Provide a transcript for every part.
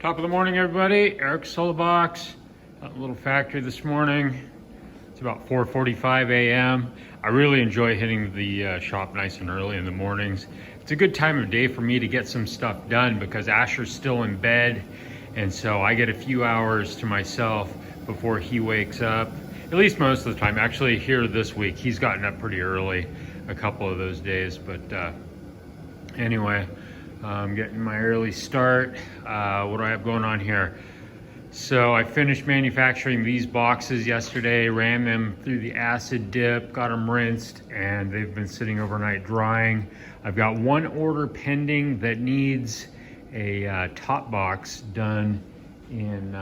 Top of the morning, everybody. Eric Solobox, a little factory this morning. It's about 4:45 a.m. I really enjoy hitting the shop nice and early in the mornings. It's a good time of day for me to get some stuff done because Asher's still in bed, and so I get a few hours to myself before he wakes up. At least most of the time. Actually, here this week, he's gotten up pretty early a couple of those days, but anyway. I'm getting my early start. What do I have going on here? So I finished manufacturing these boxes yesterday, ran them through the acid dip, got them rinsed, and they've been sitting overnight drying. I've got one order pending that needs a top box done in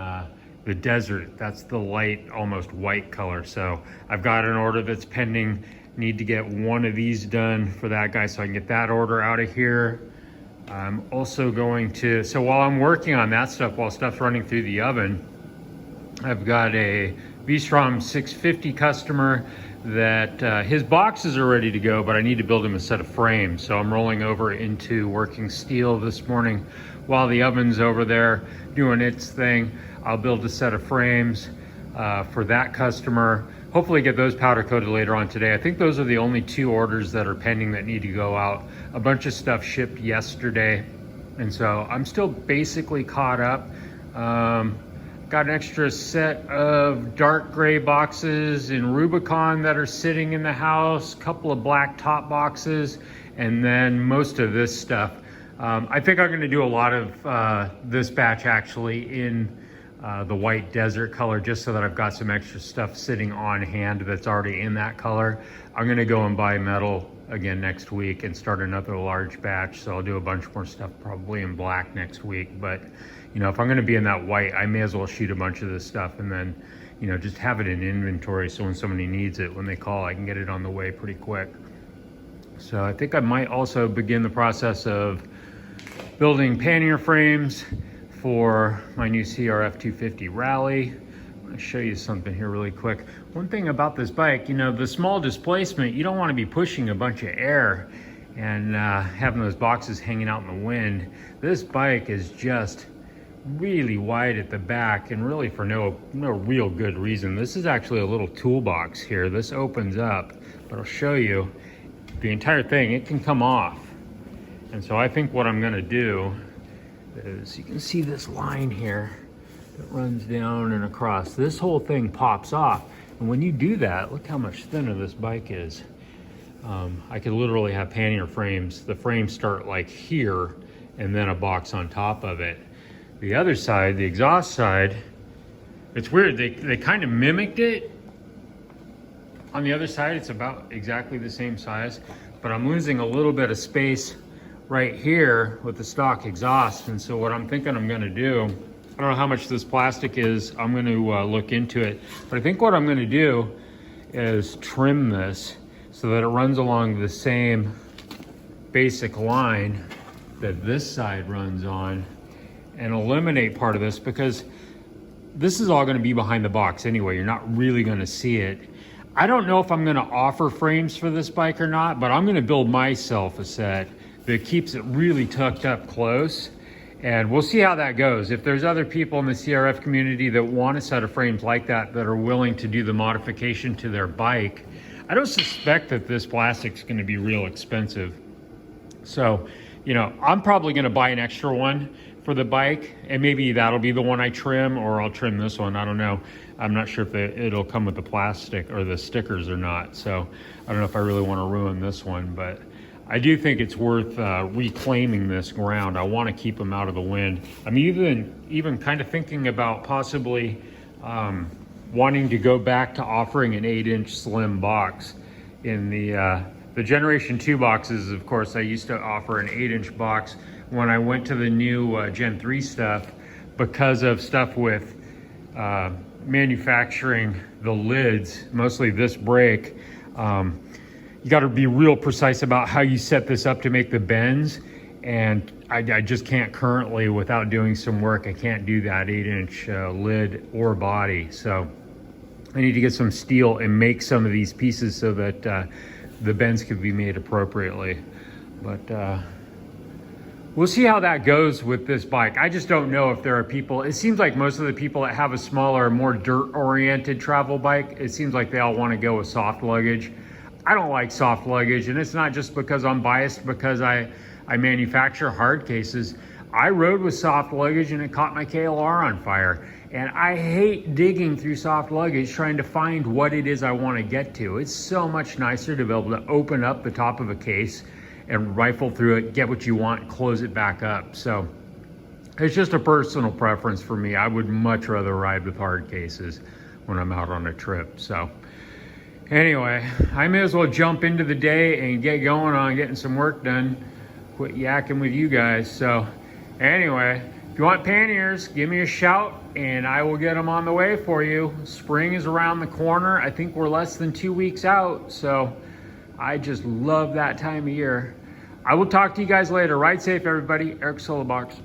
the desert. That's the light, almost white color. So I've got an order that's pending. Need to get one of these done for that guy so I can get that order out of here. I'm also going to, so while I'm working on that stuff, while stuff's running through the oven, I've got a V-Strom 650 customer that his boxes are ready to go, but I need to build him a set of frames. So I'm rolling over into working steel this morning while the oven's over there doing its thing. I'll build a set of frames for that customer. Hopefully get those powder coated later on today. I think those are the only two orders that are pending that need to go out. A bunch of stuff shipped yesterday, and so I'm still basically caught up. Got an extra set of dark gray boxes in Rubicon that are sitting in the house, couple of black top boxes, and then most of this stuff. I think I'm gonna do a lot of this batch actually in the white desert color, just so that I've got some extra stuff sitting on hand that's already in that color. I'm gonna go and buy metal again next week and start another large batch. So I'll do a bunch more stuff probably in black next week. But you know, if I'm gonna be in that white, I may as well shoot a bunch of this stuff and then, you know, just have it in inventory so when somebody needs it, when they call, I can get it on the way pretty quick. So I think I might also begin the process of building pannier frames for my new CRF250 Rally. I'm gonna show you something here really quick. One thing about this bike, you know, the small displacement, you don't wanna be pushing a bunch of air and having those boxes hanging out in the wind. This bike is just really wide at the back and really for no real good reason. This is actually a little toolbox here. This opens up, but I'll show you the entire thing. It can come off. And so I think what I'm gonna do is, you can see this line here that runs down and across. This whole thing pops off. And when you do that, look how much thinner this bike is. I could literally have pannier frames. The frames start like here and then a box on top of it. The other side, the exhaust side, it's weird. They kind of mimicked it. On the other side, it's about exactly the same size, but I'm losing a little bit of space right here with the stock exhaust. And so what I'm thinking I'm gonna do, I don't know how much this plastic is, I'm gonna look into it, but I think what I'm gonna do is trim this so that it runs along the same basic line that this side runs on, and eliminate part of this, because this is all gonna be behind the box anyway. You're not really gonna see it. I don't know if I'm gonna offer frames for this bike or not, but I'm gonna build myself a set that keeps it really tucked up close, and we'll see how that goes. If there's other people in the CRF community that want a set of frames like that that are willing to do the modification to their bike, I don't suspect that this plastic's gonna be real expensive. So, you know, I'm probably gonna buy an extra one for the bike, and maybe that'll be the one I trim, or I'll trim this one, I don't know. I'm not sure if it'll come with the plastic or the stickers or not, so I don't know if I really wanna ruin this one, but I do think it's worth reclaiming this ground. I want to keep them out of the wind. I'm even kind of thinking about possibly wanting to go back to offering an 8-inch slim box. In the Generation 2 boxes, of course, I used to offer an 8-inch box. When I went to the new Gen 3 stuff, because of stuff with manufacturing the lids, mostly this brake, you got to be real precise about how you set this up to make the bends, and I just can't currently, without doing some work, I can't do that 8-inch lid or body. So I need to get some steel and make some of these pieces so that the bends could be made appropriately. But we'll see how that goes with this bike. I just don't know if there are people, it seems like most of the people that have a smaller, more dirt-oriented travel bike, it seems like they all want to go with soft luggage. I don't like soft luggage, and it's not just because I'm biased because I manufacture hard cases. I rode with soft luggage and it caught my KLR on fire. And I hate digging through soft luggage trying to find what it is I want to get to. It's so much nicer to be able to open up the top of a case and rifle through it, get what you want, close it back up. So it's just a personal preference for me. I would much rather ride with hard cases when I'm out on a trip. So anyway, I may as well jump into the day and get going on getting some work done. Quit yakking with you guys. So anyway, if you want panniers, give me a shout and I will get them on the way for you. Spring is around the corner. I think we're less than 2 weeks out. So I just love that time of year. I will talk to you guys later. Ride safe, everybody. Eric Solobox.